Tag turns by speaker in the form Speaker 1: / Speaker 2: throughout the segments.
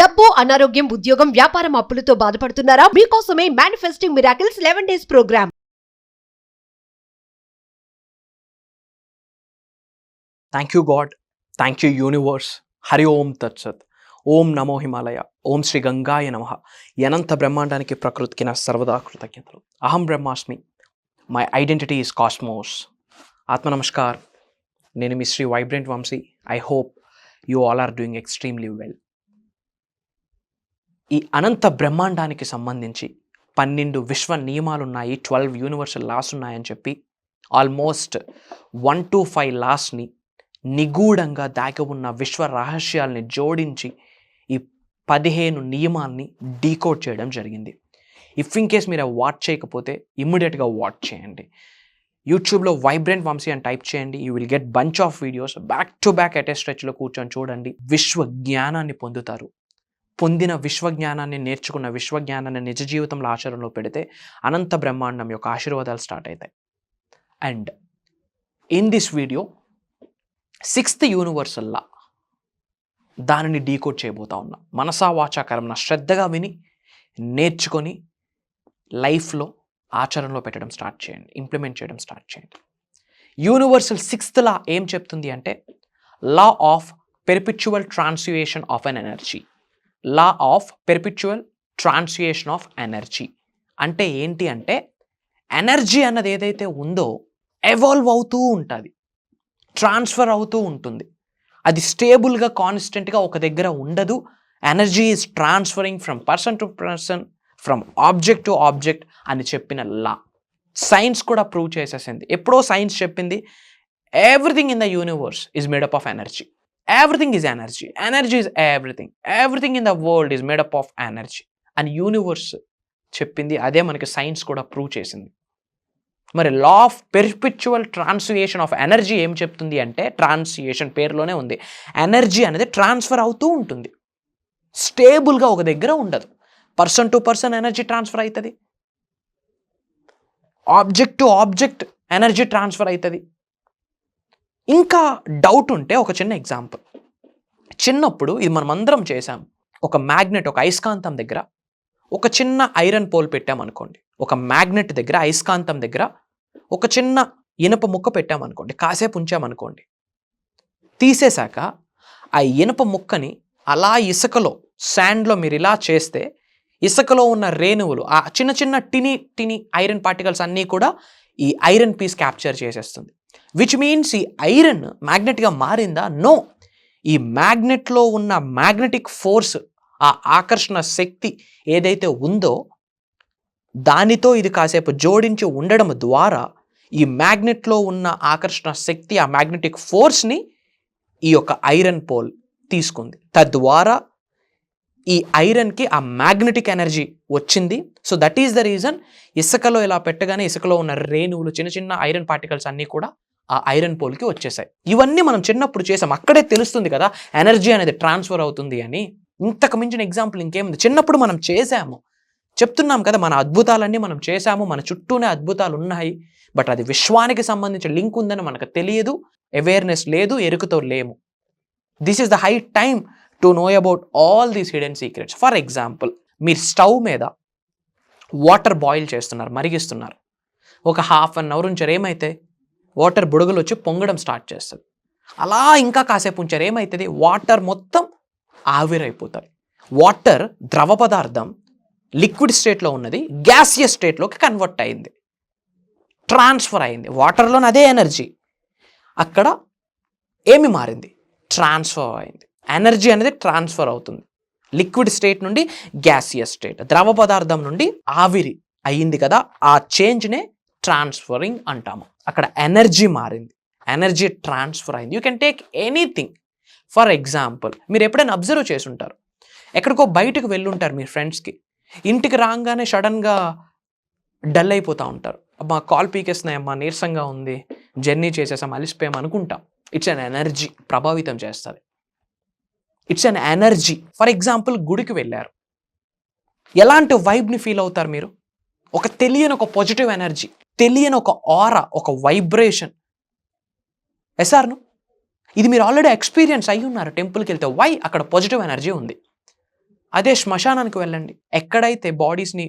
Speaker 1: డబ్బు, అనారోగ్యం, ఉద్యోగం, వ్యాపారం, అప్పులతో బాధపడుతున్నారా? మీకోసమే manifesting miracles 11 days program.
Speaker 2: Thank you God, thank you universe. Hari ఓం తత్సత్. ఓం నమో హిమాలయ. ఓం శ్రీ గంగాయ నమః. అనంత బ్రహ్మాండానికి ప్రకృతికి నా సర్వదా కృతజ్ఞతలు. అహం బ్రహ్మాస్మి. My identity is cosmos. ఆత్మ నమస్కార్. నేను మీ Shri vibrant Vamshi. I hope you all are doing extremely well. ఈ అనంత బ్రహ్మాండానికి సంబంధించి 12 విశ్వ నియమాలు ఉన్నాయి, 12 యూనివర్సల్ లాస్ ఉన్నాయని చెప్పి ఆల్మోస్ట్ 1 to 5 లాస్ని నిగూఢంగా దాగి ఉన్న విశ్వ రహస్యాల్ని జోడించి ఈ 15 నియమాల్ని డీకోడ్ చేయడం జరిగింది. ఇఫ్ ఇన్ కేస్ మీరు వాచ్ చేయకపోతే ఇమ్మీడియట్గా వాచ్ చేయండి. యూట్యూబ్లో వైబ్రెంట్ వంశీ అని టైప్ చేయండి. You will get bunch of videos. Back to back at a స్ట్రెచ్లో కూర్చొని చూడండి. విశ్వ జ్ఞానాన్ని పొందుతారు. పొందిన విశ్వజ్ఞానాన్ని, నేర్చుకున్న విశ్వజ్ఞానాన్ని నిజ జీవితంలో ఆచరణలో పెడితే అనంత బ్రహ్మాండం యొక్క ఆశీర్వాదాలు స్టార్ట్ అవుతాయి. And in this video 6th universal law, దానిని డీకోడ్ చేయబోతా ఉన్నా. మనసా వాచా కర్మన శ్రద్ధగా విని నేర్చుకొని లైఫ్లో ఆచరణలో పెట్టడం స్టార్ట్ చేయండి, ఇంప్లిమెంట్ చేయడం స్టార్ట్ చేయండి. యూనివర్సల్ 6th లా ఏం చెప్తుంది అంటే law of perpetual transmutation of an energy. Law of perpetual transmutation of energy అంటే ఏంటి అంటే, ఎనర్జీ అన్నది ఏదైతే ఉందో ఎవాల్వ్ అవుతూ ఉంటుంది, ట్రాన్స్ఫర్ అవుతూ ఉంటుంది. అది స్టేబుల్గా కాన్స్టెంట్గా ఒక దగ్గర ఉండదు. Energy is transferring from person to person, from object to object అని చెప్పిన లా సైన్స్ కూడా ప్రూవ్ చేసేసింది. ఎప్పుడో సైన్స్ చెప్పింది, everything in the universe is made up of energy. Everything is energy. Energy is everything. Everything in the world is made up of energy. And universe చెప్పింది అదే మనకి science కూడా ప్రూవ్ చేసింది. మరి లా of perpetual transmutation of energy ఏం చెప్తుంది అంటే, ట్రాన్స్యూయేషన్ పేరులోనే ఉంది. ఎనర్జీ అనేది ట్రాన్స్ఫర్ అవుతూ ఉంటుంది, స్టేబుల్గా ఒక దగ్గర ఉండదు. Person to person energy transfer అవుతుంది, object to object energy transfer అవుతుంది. ఇంకా డౌట్ ఉంటే ఒక చిన్న ఎగ్జాంపుల్. చిన్నప్పుడు ఇది మనం అందరం చేసాం. ఒక మ్యాగ్నెట్, ఒక అయస్కాంతం దగ్గర ఒక చిన్న ఐరన్ పోల్ పెట్టామనుకోండి. ఒక మ్యాగ్నెట్ దగ్గర, అయస్కాంతం దగ్గర ఒక చిన్న ఇనుప ముక్క పెట్టామనుకోండి. కాసేపు ఉంచామనుకోండి. తీసేశాక ఆ ఇనుప ముక్కని అలా ఇసుకలో, శాండ్లో మీరు ఇలా చేస్తే ఇసుకలో ఉన్న రేణువులు, ఆ చిన్న చిన్న టిని ఐరన్ పార్టికల్స్ అన్నీ కూడా ఈ ఐరన్ పీస్ క్యాప్చర్ చేసేస్తుంది. విచ్ మీన్స్ ఈ ఐరన్ మ్యాగ్నెట్గా మారిందా? నో. ఈ మ్యాగ్నెట్లో ఉన్న మ్యాగ్నెటిక్ ఫోర్స్, ఆ ఆకర్షణ శక్తి ఏదైతే ఉందో దానితో ఇది కాసేపు జోడించి ఉండడం ద్వారా ఈ మ్యాగ్నెట్లో ఉన్న ఆకర్షణ శక్తి, ఆ మ్యాగ్నెటిక్ ఫోర్స్ని ఈ యొక్క ఐరన్ పోల్ తీసుకుంది. తద్వారా ఈ ఐరన్కి ఆ మ్యాగ్నెటిక్ ఎనర్జీ వచ్చింది. So that is the reason ఇసుకలో ఇలా పెట్టగానే ఇసుకలో ఉన్న రేణువులు, చిన్న చిన్న ఐరన్ పార్టికల్స్ అన్నీ కూడా ఆ ఐరన్ పోల్కి వచ్చేసాయి. ఇవన్నీ మనం చిన్నప్పుడు చేసాం. అక్కడే తెలుస్తుంది కదా ఎనర్జీ అనేది ట్రాన్స్ఫర్ అవుతుంది అని. ఇంతకు మించిన ఎగ్జాంపుల్ ఇంకేముంది? చిన్నప్పుడు మనం చేసాము, చెప్తున్నాం కదా, మన అద్భుతాలన్నీ మనం చేసాము, మన చుట్టూనే అద్భుతాలు ఉన్నాయి. బట్ అది విశ్వానికి సంబంధించిన లింక్ ఉందని మనకు తెలియదు, అవేర్నెస్ లేదు, ఎరుకతో లేము. This is the high time to know about all these hidden secrets. For example, మీరు స్టవ్ మీద వాటర్ బాయిల్ చేస్తున్నారు, మరిగిస్తున్నారు. ఒక హాఫ్ అన్ అవర్ ఉంచారు, ఏమైతే వాటర్ బుడగలు వచ్చి పొంగడం స్టార్ట్ చేస్తుంది. అలా ఇంకా కాసేపు ఉంచారు, ఏమవుతుంది? వాటర్ మొత్తం ఆవిరైపోతుంది. వాటర్ ద్రవ పదార్థం లిక్విడ్ స్టేట్లో ఉన్నది గ్యాసియస్ స్టేట్లోకి కన్వర్ట్ అయింది, ట్రాన్స్ఫర్ అయింది. వాటర్లోని అదే ఎనర్జీ అక్కడ ఏమి మారింది? ట్రాన్స్ఫర్ అయింది. ఎనర్జీ అనేది ట్రాన్స్ఫర్ అవుతుంది లిక్విడ్ స్టేట్ నుండి గ్యాసియస్ స్టేట్, ద్రవ పదార్థం నుండి ఆవిరి అయ్యింది కదా. ఆ చేంజ్నే ట్రాన్స్ఫరింగ్ అంటాము. అక్కడ ఎనర్జీ మారింది, ఎనర్జీ ట్రాన్స్ఫర్ అయింది. You can take anything. For example, మీరు ఎప్పుడైనా అబ్జర్వ్ చేసి ఉంటారు, ఎక్కడికో బయటకు వెళ్ళుంటారు మీ ఫ్రెండ్స్కి. ఇంటికి రాగానే సడన్గా డల్ అయిపోతూ ఉంటారు. అబ్బా కాల్ పీకేస్తున్నాయమ్మా, నీరసంగా ఉంది, జర్నీ చేసేసాం, అలిసిపోయాం అనుకుంటాం. ఇట్స్ అన్ ఎనర్జీ ప్రభావితం చేస్తుంది. It's an energy. For example, గుడికి వెళ్ళారు, ఎలాంటి వైబ్ని ఫీల్ అవుతారు మీరు? ఒక తెలియని ఒక పాజిటివ్ ఎనర్జీ, తెలియని ఒక ఆరా, ఒక వైబ్రేషన్. ఎస్ఆర్ను ఇది మీరు ఆల్రెడీ ఎక్స్పీరియన్స్ అయ్యి ఉన్నారు. టెంపుల్కి వెళ్తే వై? అక్కడ పాజిటివ్ ఎనర్జీ ఉంది. అదే శ్మశానానికి వెళ్ళండి, ఎక్కడైతే బాడీస్ని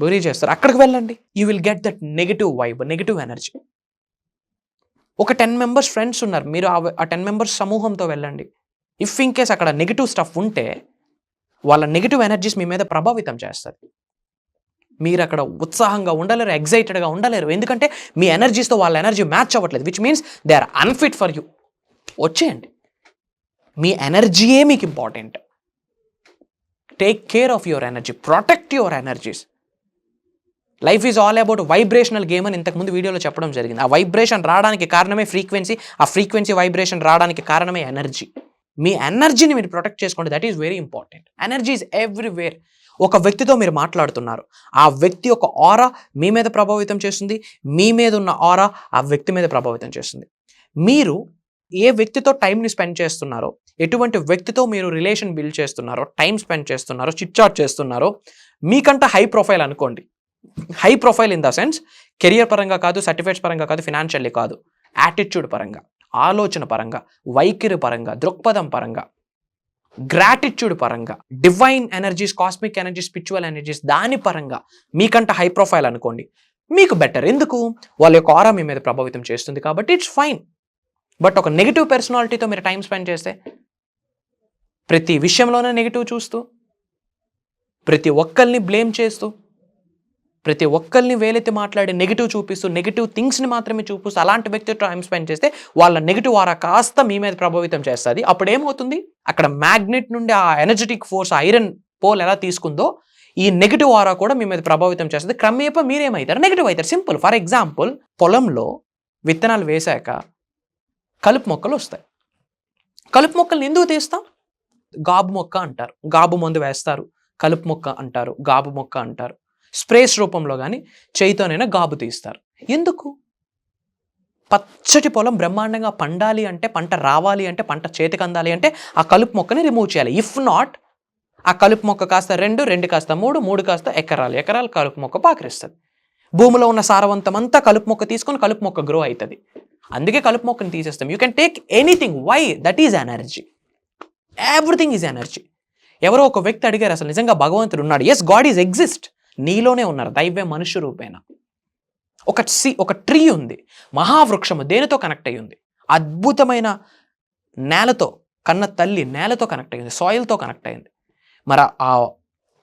Speaker 2: బురీ చేస్తారు అక్కడికి వెళ్ళండి. You will get that negative vibe, negative energy. ఒక 10 మెంబర్స్ ఫ్రెండ్స్ ఉన్నారు, మీరు ఆ 10 మెంబర్స్ సమూహంతో వెళ్ళండి. ఇఫ్ ఇన్ కేస్ అక్కడ నెగిటివ్ స్టఫ్ ఉంటే వాళ్ళ నెగిటివ్ ఎనర్జీస్ మీ మీద ప్రభావితం చేస్తుంది. మీరు అక్కడ ఉత్సాహంగా ఉండలేరు, ఎగ్జైటెడ్గా ఉండలేరు, ఎందుకంటే మీ ఎనర్జీస్తో వాళ్ళ ఎనర్జీ మ్యాచ్ అవ్వట్లేదు, which means they are unfit for you. వచ్చేయండి, మీ ఎనర్జీయే మీకు important. Take care of your energy, protect your energies. Life is all about vibrational game అని ఇంతకుముందు వీడియోలో చెప్పడం జరిగింది. ఆ వైబ్రేషన్ రావడానికి కారణమే ఫ్రీక్వెన్సీ, ఆ ఫ్రీక్వెన్సీ వైబ్రేషన్ రావడానికి కారణమే ఎనర్జీ. మీ ఎనర్జీని మీరు ప్రొటెక్ట్ చేసుకోండి, that is very important. Energy is everywhere. ఒక వ్యక్తితో మీరు మాట్లాడుతున్నారు, ఆ వ్యక్తి యొక్క ఆరా మీ మీద ప్రభావితం చేస్తుంది, మీ మీద ఉన్న ఆరా ఆ వ్యక్తి మీద ప్రభావితం చేస్తుంది. మీరు ఏ వ్యక్తితో టైంని స్పెండ్ చేస్తున్నారో, ఎటువంటి వ్యక్తితో మీరు రిలేషన్ బిల్డ్ చేస్తున్నారో, టైం స్పెండ్ చేస్తున్నారో, చిట్చాట్ చేస్తున్నారో, మీకంట హై ప్రొఫైల్ అనుకోండి. High profile in the sense career పరంగా కాదు, సర్టిఫికేట్స్ పరంగా కాదు, ఫినాన్షియల్లీ కాదు, యాటిట్యూడ్ పరంగా, ఆలోచన పరంగా, వైఖరి పరంగా, దృక్పథం పరంగా, గ్రాటిట్యూడ్ పరంగా, divine energies, cosmic energies, spiritual energies, దాని పరంగా మీకంట హై ప్రొఫైల్ అనుకోండి, మీకు బెటర్. ఎందుకు? వాళ్ళ యొక్క ఆరా మీ మీద ప్రభావితం చేస్తుంది కాబట్టి ఇట్స్ ఫైన్. బట్ ఒక నెగిటివ్ పర్సనాలిటీతో మీరు టైం స్పెండ్ చేస్తే, ప్రతి విషయంలోనే నెగిటివ్ చూస్తూ, ప్రతి ఒక్కరిని బ్లేమ్ చేస్తూ, ప్రతి ఒక్కరిని వేలెత్తి మాట్లాడి నెగిటివ్ చూపిస్తూ, నెగిటివ్ థింగ్స్ని మాత్రమే చూపిస్తూ అలాంటి వ్యక్తితో టైం స్పెండ్ చేస్తే వాళ్ళ నెగిటివ్ ఆరా కాస్త మీ మీద ప్రభావితం చేస్తుంది. అప్పుడు ఏమవుతుంది, అక్కడ మ్యాగ్నెట్ నుండి ఆ ఎనర్జెటిక్ ఫోర్స్, ఐరన్ పోల్ ఎలా తీసుకుందో ఈ నెగిటివ్ ఆరా కూడా మీ మీద ప్రభావితం చేస్తుంది. క్రమేపా మీరేమవుతారు, నెగిటివ్ అవుతారు. సింపుల్. ఫర్ ఎగ్జాంపుల్, పొలంలో విత్తనాలు వేశాక కలుపు మొక్కలు వస్తాయి. కలుపు మొక్కల్ని ఎందుకు తీస్తాం? గాబు మొక్క అంటారు, గాబు మందు వేస్తారు, కలుపు మొక్క అంటారు, గాబు మొక్క అంటారు. స్ప్రేస్ రూపంలో కానీ చేయితోనైనా గాబు తీస్తారు. ఎందుకు? పచ్చటి పొలం బ్రహ్మాండంగా పండాలి అంటే, పంట రావాలి అంటే, పంట చేతికి అందాలి అంటే ఆ కలుపు మొక్కని రిమూవ్ చేయాలి. ఇఫ్ నాట్, ఆ కలుపు మొక్క కాస్త 2 కాస్త 3 కాస్త ఎకరాలు కలుపు మొక్క పాకరిస్తుంది. భూమిలో ఉన్న సారవంతం అంతా కలుపు మొక్క తీసుకొని కలుపు మొక్క గ్రో అవుతుంది. అందుకే కలుపు మొక్కని తీసేస్తాం. You can take anything. Why? That is energy. Everything is energy. ఎవరో ఒక వ్యక్తి అడిగారు, అసలు నిజంగా భగవంతుడు ఉన్నాడు? Yes, God is exist. నీలోనే ఉన్నారు, దైవ మనుష్య రూపేణ. ఒక ట్రీ ఉంది, మహావృక్షము, దేనితో కనెక్ట్ అయ్యి ఉంది? అద్భుతమైన నేలతో, కన్న తల్లి నేలతో కనెక్ట్ అయ్యింది, సాయిల్తో కనెక్ట్ అయింది. మరి ఆ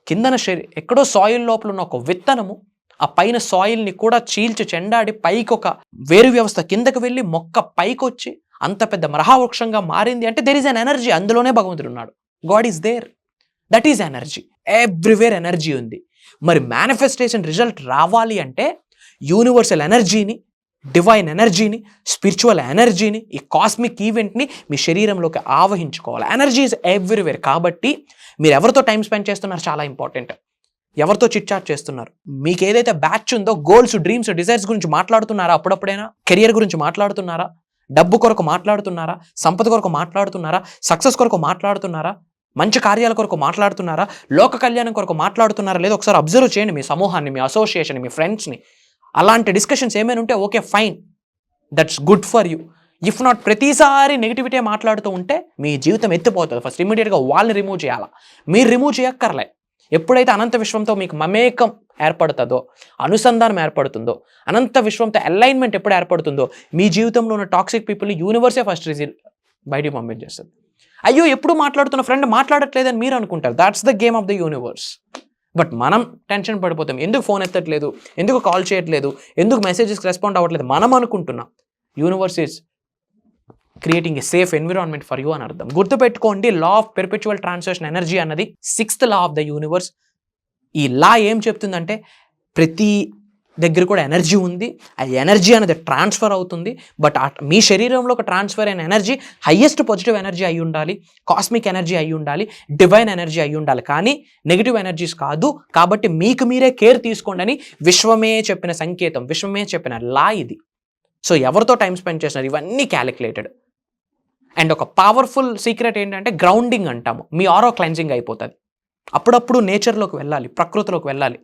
Speaker 2: కిందన ఎక్కడో సాయిల్ లోపల ఉన్న ఒక విత్తనము ఆ పైన సాయిల్ని కూడా చీల్చి చెండాడి పైకి ఒక వేరు వ్యవస్థ కిందకు వెళ్ళి మొక్క పైకి వచ్చి అంత పెద్ద మహావృక్షంగా మారింది అంటే దెర్ ఈజ్ అన్ ఎనర్జీ. అందులోనే భగవంతుడు ఉన్నాడు. God is there. That is energy. Everywhere energy ఉంది. మరి మేనిఫెస్టేషన్ రిజల్ట్ రావాలి అంటే యూనివర్సల్ ఎనర్జీని, డివైన్ ఎనర్జీని, స్పిరిచువల్ ఎనర్జీని, ఈ కాస్మిక్ ఈవెంట్ని మీ శరీరంలోకి ఆవహించుకోవాలి. Energy is everywhere. కాబట్టి మీరు ఎవరితో టైం స్పెండ్ చేస్తున్నారు చాలా ఇంపార్టెంట్. ఎవరితో చిట్చాట్ చేస్తున్నారు? మీకు ఏదైతే బ్యాచ్ ఉందో, గోల్స్, డ్రీమ్స్, డిజైర్స్ గురించి మాట్లాడుతున్నారా? అప్పుడప్పుడైనా కెరియర్ గురించి మాట్లాడుతున్నారా? డబ్బు కొరకు మాట్లాడుతున్నారా? సంపద కొరకు మాట్లాడుతున్నారా? సక్సెస్ కొరకు మాట్లాడుతున్నారా? మంచి కార్యాల కొరకు మాట్లాడుతున్నారా? లోక కళ్యాణం కొరకు మాట్లాడుతున్నారా? లేదా ఒకసారి అబ్జర్వ్ చేయండి మీ సమూహాన్ని, మీ అసోసియేషన్, మీ ఫ్రెండ్స్ని. అలాంటి డిస్కషన్స్ ఏమైనా ఉంటే okay, fine, that's good for you. If not, ప్రతిసారి నెగిటివిటీ మాట్లాడుతూ ఉంటే మీ జీవితం ఎత్తిపోతుంది. ఫస్ట్ ఇమీడియట్గా వాళ్ళని రిమూవ్ చేయాలా. మీరు రిమూవ్ చేయక్కర్లే. ఎప్పుడైతే అనంత విశ్వంతో మీకు మమేకం ఏర్పడుతుందో, అనుసంధానం ఏర్పడుతుందో, అనంత విశ్వంతో అలైన్మెంట్ ఎప్పుడు ఏర్పడుతుందో, మీ జీవితంలో ఉన్న టాక్సిక్ పీపుల్ని యూనివర్సే ఫస్ట్ బయటికి పంపించేస్తుంది. అయ్యో, ఎప్పుడు మాట్లాడుతున్న ఫ్రెండ్ మాట్లాడట్లేదని మీరు అనుకుంటారు. That's the game of the universe. But మనం టెన్షన్ పడిపోతాం. ఎందుకు ఫోన్ ఎత్తట్లేదు, ఎందుకు కాల్ చేయట్లేదు, ఎందుకు మెసేజెస్కి రెస్పాండ్ అవ్వట్లేదు మనం అనుకుంటున్నాం. Universe is creating a safe environment for you అని అర్థం. గుర్తుపెట్టుకోండి, law of perpetual translation energy అన్నది 6th law of the universe. ఈ లా ఏం చెప్తుందంటే ప్రతి దగ్గర కూడా ఎనర్జీ ఉంది, ఆ ఎనర్జీ అనేది ట్రాన్స్ఫర్ అవుతుంది. బట్ మీ శరీరంలో ఒక ట్రాన్స్ఫర్ అయిన ఎనర్జీ హయ్యెస్ట్ పాజిటివ్ ఎనర్జీ అయి ఉండాలి, కాస్మిక్ ఎనర్జీ అయి ఉండాలి, డివైన్ ఎనర్జీ అయి ఉండాలి, కానీ నెగిటివ్ ఎనర్జీస్ కాదు. కాబట్టి మీకు మీరే కేర్ తీసుకోండి అని విశ్వమే చెప్పిన సంకేతం, విశ్వమే చెప్పిన లా ఇది. సో ఎవరితో టైం స్పెండ్ చేస్తున్నారు, ఇవన్నీ క్యాలిక్యులేటెడ్. అండ్ ఒక పవర్ఫుల్ సీక్రెట్ ఏంటంటే గ్రౌండింగ్ అంటాము. మీ ఆరో క్లెన్జింగ్ అయిపోతుంది. అప్పుడప్పుడు నేచర్లోకి వెళ్ళాలి, ప్రకృతిలోకి వెళ్ళాలి.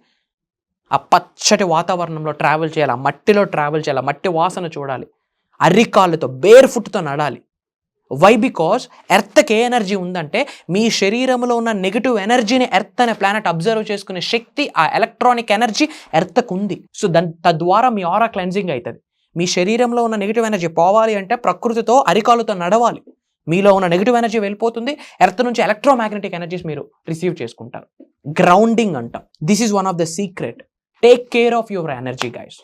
Speaker 2: ఆ పచ్చటి వాతావరణంలో ట్రావెల్ చేయాలి, ఆ మట్టిలో ట్రావెల్ చేయాలి, మట్టి వాసన చూడాలి, అరికాళ్ళతో బేర్ ఫుట్తో నడాలి. వై? బికాజ్ ఎర్త్కి ఏ ఎనర్జీ ఉందంటే మీ శరీరంలో ఉన్న నెగిటివ్ ఎనర్జీని ఎర్త్ అనే ప్లానెట్ అబ్జర్వ్ చేసుకునే శక్తి, ఆ ఎలక్ట్రానిక్ ఎనర్జీ ఎర్త్కు ఉంది. సో తద్వారా మీ ఆరా క్లెన్జింగ్ అవుతుంది. మీ శరీరంలో ఉన్న నెగిటివ్ ఎనర్జీ పోవాలి అంటే ప్రకృతితో అరికాలుతో నడవాలి. మీలో ఉన్న నెగిటివ్ ఎనర్జీ వెళ్ళిపోతుంది. ఎర్త్ నుంచి ఎలక్ట్రోమాగ్నెటిక్ ఎనర్జీస్ మీరు రిసీవ్ చేసుకుంటారు. గ్రౌండింగ్ అంటాం. This is one of the secret. Take care of your energy guys.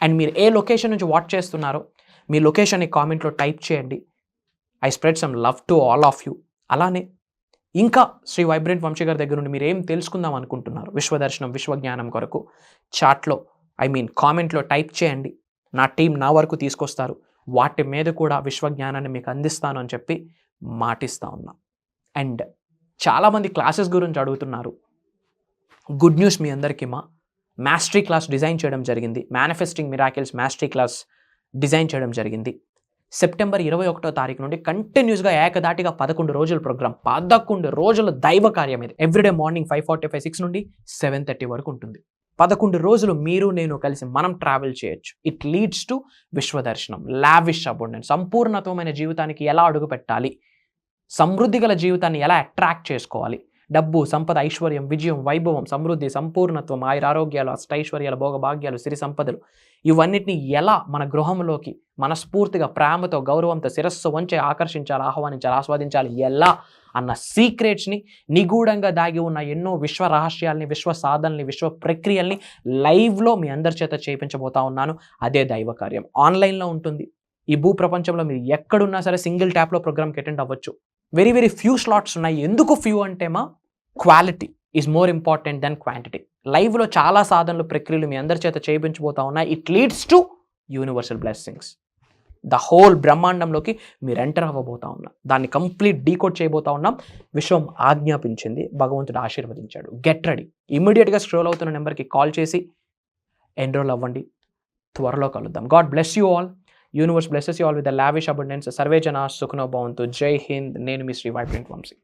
Speaker 2: And మీరు ఏ లొకేషన్ నుంచి వాచ్ చేస్తున్నారో మీ లొకేషన్ని కామెంట్లో టైప్ చేయండి. I spread some love to all of you. అలానే ఇంకా శ్రీ వైబ్రెంట్ వంశీ గారి దగ్గర నుండి మీరు ఏం తెలుసుకుందాం అనుకుంటున్నారు విశ్వదర్శనం, విశ్వజ్ఞానం కొరకు చాట్లో కామెంట్లో టైప్ చేయండి. నా టీం నా వరకు తీసుకొస్తారు. వాటి మీద కూడా విశ్వజ్ఞానాన్ని మీకు అందిస్తాను అని చెప్పి మాటిస్తా ఉన్నా. అండ్ చాలామంది క్లాసెస్ గురించి అడుగుతున్నారు. గుడ్ న్యూస్ మీ అందరికీ, మా మాస్టరీ క్లాస్ డిజైన్ చేయడం జరిగింది. Manifesting miracles mastery class design చేయడం జరిగింది. సెప్టెంబర్ 21వ తారీఖు నుండి కంటిన్యూస్గా ఏకదాటిగా 11 రోజుల ప్రోగ్రామ్, 11 రోజుల దైవ కార్యం ఇది. ఎవ్రీడే మార్నింగ్ 5:45, 6 నుండి 7:30 వరకు ఉంటుంది. 11 రోజులు మీరు నేను కలిసి మనం ట్రావెల్ చేయొచ్చు. ఇట్ లీడ్స్ టు విశ్వదర్శనం, లావిష్ అబౌండెన్స్, సంపూర్ణతమైన జీవితానికి ఎలా అడుగు పెట్టాలి, సమృద్ధి గల జీవితాన్ని ఎలా అట్రాక్ట్ చేసుకోవాలి, డబ్బు, సంపద, ఐశ్వర్యం, విజయం, వైభవం, సమృద్ధి, సంపూర్ణత్వం, ఆయురారోగ్యాలు, అష్టైశ్వర్యాలు, భోగభాగ్యాలు, సిరి సంపదలు, ఇవన్నిటిని ఎలా మన గృహంలోకి మనస్ఫూర్తిగా ప్రేమతో గౌరవంతో శిరస్సు వంచి ఆకర్షించాలి, ఆహ్వానించాలి, ఆస్వాదించాలి ఎలా అన్న సీక్రెట్స్ని, నిగూఢంగా దాగి ఉన్న ఎన్నో విశ్వ రహస్యాల్ని, విశ్వ సాధనల్ని, విశ్వ ప్రక్రియల్ని లైవ్లో మీ అందరి చేత చేయించబోతా ఉన్నాను. అదే దైవ కార్యం. ఆన్లైన్లో ఉంటుంది. ఈ భూ ప్రపంచంలో మీరు ఎక్కడున్నా సరే సింగిల్ ట్యాప్లో ప్రోగ్రామ్కి అటెండ్ అవ్వచ్చు. వెరీ వెరీ ఫ్యూ స్లాట్స్ ఉన్నాయి. ఎందుకు ఫ్యూ అంటే quality is more important than quantity. లైవ్లో చాలా సాధనలు, ప్రక్రియలు మీ అందరి చేత చేయించబోతా ఉన్నాయి. It leads to universal blessings. The whole బ్రహ్మాండంలోకి మీరు ఎంటర్ అవ్వబోతా ఉన్నాం. దాన్ని కంప్లీట్ డీకోడ్ చేయబోతా ఉన్నాం. విశ్వం ఆజ్ఞాపించింది, భగవంతుడు ఆశీర్వదించాడు. Get ready. ఇమ్మీడియట్గా స్క్రోల్ అవుతున్న నెంబర్కి కాల్ చేసి ఎన్రోల్ అవ్వండి. త్వరలో కలుద్దాం. God bless you all. Universe blesses you all with the lavish abundance. Survey జనా సుఖనో భవంతు. జై హింద్. నేను మీ శ్రీ వైబ్రెంట్ వంశీ.